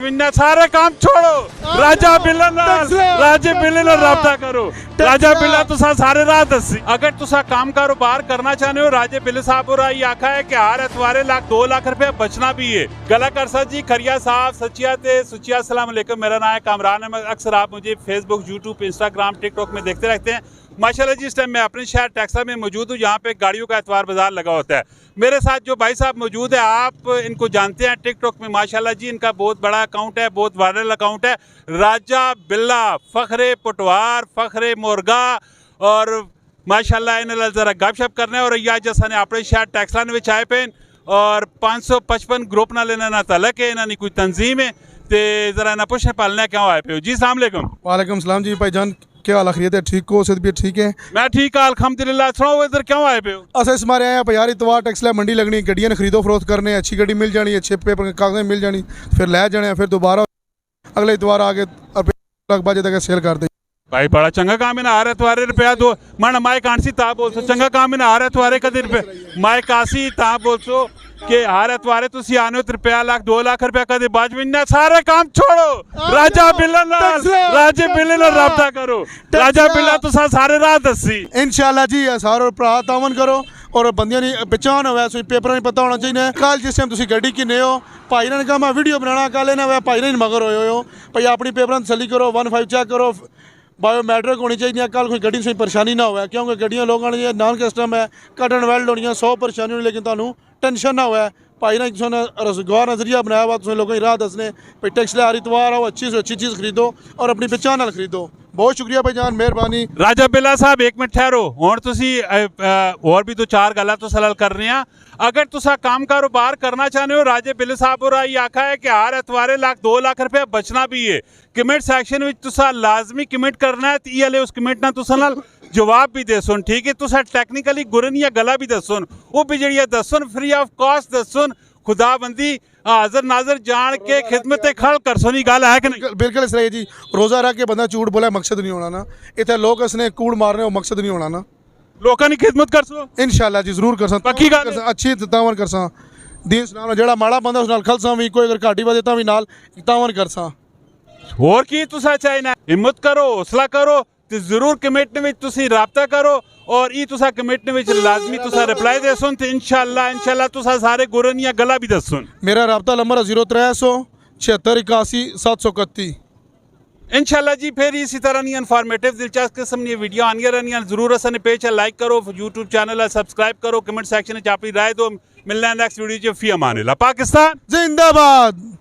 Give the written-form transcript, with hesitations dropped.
इन्ना सारे काम छोड़ो राजा बिल्ला राजे बिल्ले नाल राबता करो। राजा बिल्ला तुसा सारे राह दसी अगर तुसा काम कारोबार करना चाहते हो राजे बिल्ले साहब और आई आखा है कि हर एतवारे 2 लाख रुपया बचना भी है। गला कर सर जी खरिया साहब सचिया ते सुचिया अस्सलाम वालेकुम। मेरा नाम है कामरान अहमद। अक्सर आप मुझे फेसबुक यूट्यूब इंस्टाग्राम टिकटॉक में देखते रहते हैं। माशाल्लाह जी इस टाइम मैं अपने शहर टेक्सास में मौजूद हूँ। यहाँ पे गाड़ियों का एतवार बाजार लगा होता है। मेरे साथ जो भाई साहब मौजूद है आप इनको जानते हैं टिकटॉक में माशाल्लाह जी इनका बहुत बड़ा अकाउंट है, बहुत वायरल अकाउंट है। राजा बिल्ला फखरे पटवार फखरे मोरगा और माशाल्लाह इन्हें जरा गपशप करने और अयाज जैसा ने अपने शहर टेक्सास में आए पे और 555 ग्रुप ना लेना ना तलक है इन्होंने कोई तंजीम है तो जरा ना पुछने पालने क्यों आए पे हो जी। सलाम अलैकुम। वालेकुम सलाम जी भाईजान, क्या हाल खरीद है? ठीक हो? सेहत भी ठीक है? मैं ठीक है अल्हम्दुलिल्लाह। सुनाओ इधर क्यों आए पे हो? अस इस मारे आए हैं यार इतवार टैक्स लै मंडी लगनी, गड्डियां खरीदो फरोख्त करने, अच्छी गड्डी मिल जानी, अच्छे पेपर कागज मिल जानी, फिर लै जाने, फिर दोबारा अगले इतवार आके बजे तक सेल कर दे। भाई बड़ा चंगा काम है ना आ रहा तुम्हारे रुपया दो मन माए कांसी ता बोल सो चंगा काम है ना आ रहा तुम्हारे कदे रुपये माए कासी ता बोल सो कि हर एतवारे तुसी आने हो रुपया 2 लाख रुपया कदे बाज में सारे काम छोड़ो राजा बिल्ला राजे बिल्ले नाल राबता करो। राजा बिल्ला तुसा सारे राह दसी इंशाल्लाह जी सारे भरा तावन करो और बंदियां दी पहचान होवे सो पेपर नहीं पता होना चाहिए। कल जिस टाइम तुसी गड्डी किन्ने हो भाई ने कहा मैं वीडियो बनाना कल इन्हें भाई ने मगर होए हो भाई अपनी पेपर तसली करो 15 चेक करो बायोमैट्रिक होनी चाहिए। कल कोई गड्डी से परेशानी ना हो क्योंकि गड्डियां लोगों ने नॉन कस्टम है कटन वेल्ड होनी 100 परेशानी होनी लेकिन तुहानू टेंशन ना हो भाई ने रोजगार नजरिया बनाया हुआ तुम लोगों की राह दसने भाई टैक्स ले इतवार आओ अच्छी से अच्छी चीज़ खरीदो और अपनी पहचान नाल खरीदो। बहुत शुक्रिया भाईजान, मेहरबानी। राजा बिल्ला साहब एक मिनट ठहरो हुण तुसी और भी 2-4 गल्लां तो सलाल कर रहे हैं। अगर तुसा काम कारोबार करना चाहते हो राजे बिल्ले साहब और आई आखा है कि हर एतवारे 2 लाख रुपया बचना भी है। कमेंट सैक्शन में तुसा लाजमी कमेंट करना है ती हले उस कमेंट ना तुसा नाल जवाब भी दे सुन ठीक है। तुसा टेक्निकली गुरन या गला भी दसन वो भी जी दसन फ्री ऑफ कॉस्ट दसन खुदाबंदी हाजर नाजर जान के खिदमत खल कर सोनी गल है कि नहीं? बिल्कुल सही जी। रोज़ा रख के बंदा झूठ बोला मकसद नहीं होना ना, इतने लोग इसने कूड़ मारने वो मकसद नहीं होना ना। लोगों की खिदमत कर सो इंशाल्लाह जी जरूर कर सा पक्की गल अच्छी तावन कर सा दीन सलाम जेड़ा माड़ा बंदा उस नाल खलसा भी कोई अगर घाटी बजे ता भी नाल तावन कर सा। होर की तुसा चाहिए हिम्मत करो हौसला करो तो जरूर कमेंट में तुसी राबता करो और ई तुसा कमेंट में लाजमी तुसा रिप्लाई दे सुन तो इंशाल्लाह तुसा सारे गुरन या गला भी दस सुन। मेरा राबता नंबर 0300 76 81 731। इंशाल्लाह जी फिर इसी तरह नहीं इन्फॉर्मेटिव दिलचस्प किस्म की वीडियो आनी रहनी जरूर असन पेज लाइक करो यूट्यूब चैनल सब्सक्राइब करो कमेंट सेक्शन में अपनी राय दो। मिलना है नेक्स्ट वीडियो फी अमान अल्लाह। पाकिस्तान जिंदाबाद।